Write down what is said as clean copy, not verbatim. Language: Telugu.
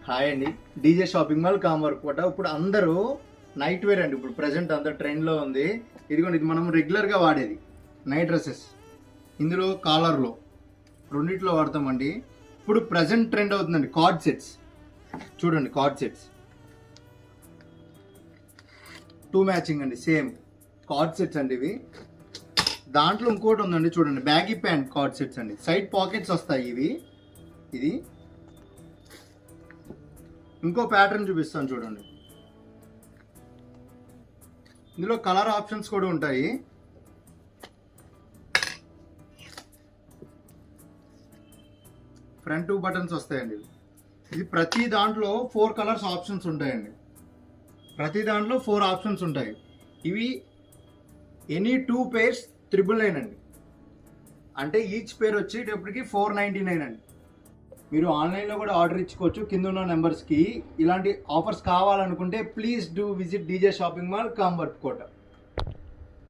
హాయ్ అండి. డీజే షాపింగ్ మాల్ కామర్ కోట. ఇప్పుడు అందరూ నైట్ వేర్ అండి. ఇప్పుడు ప్రజెంట్ అంత ట్రెండ్లో ఉంది. ఇదిగోండి, ఇది మనం రెగ్యులర్గా వాడేది నైట్ డ్రెస్సెస్. ఇందులో కాలర్లో రెండిట్లో వాడతామండి. ఇప్పుడు ప్రజెంట్ ట్రెండ్ అవుతుందండి కార్డ్ సెట్స్. చూడండి, కార్డ్ సెట్స్ 2 మ్యాచింగ్ అండి. సేమ్ కార్డ్ సెట్స్ అండి ఇవి. దాంట్లో ఇంకోటి ఉందండి, చూడండి, బ్యాగీ ప్యాంట్ కార్డ్ సెట్స్ అండి. సైడ్ పాకెట్స్ వస్తాయి ఇవి. ఇది ఇంకో ప్యాటర్న్ చూపిస్తాను చూడండి. ఇందులో కలర్ ఆప్షన్స్ కూడా ఉంటాయి. ఫ్రంట్ 2 బటన్స్ వస్తాయండి. ఇది ప్రతి దాంట్లో 4 కలర్స్ ఆప్షన్స్ ఉంటాయండి. ప్రతి దాంట్లో 4 ఆప్షన్స్ ఉంటాయి. ఇవి ఎనీ 2 పేర్స్ 999 అండి. అంటే ఈచ్ పేర్ వచ్చేటప్పటికి 499 అండి. మీరు ఆన్లైన్లో కూడా ఆర్డర్ ఇచ్చుకోవచ్చు కింద ఉన్న నెంబర్స్కి. ఇలాంటి ఆఫర్స్ కావాలనుకుంటే please do visit DJ shopping mall కామర్ కోట.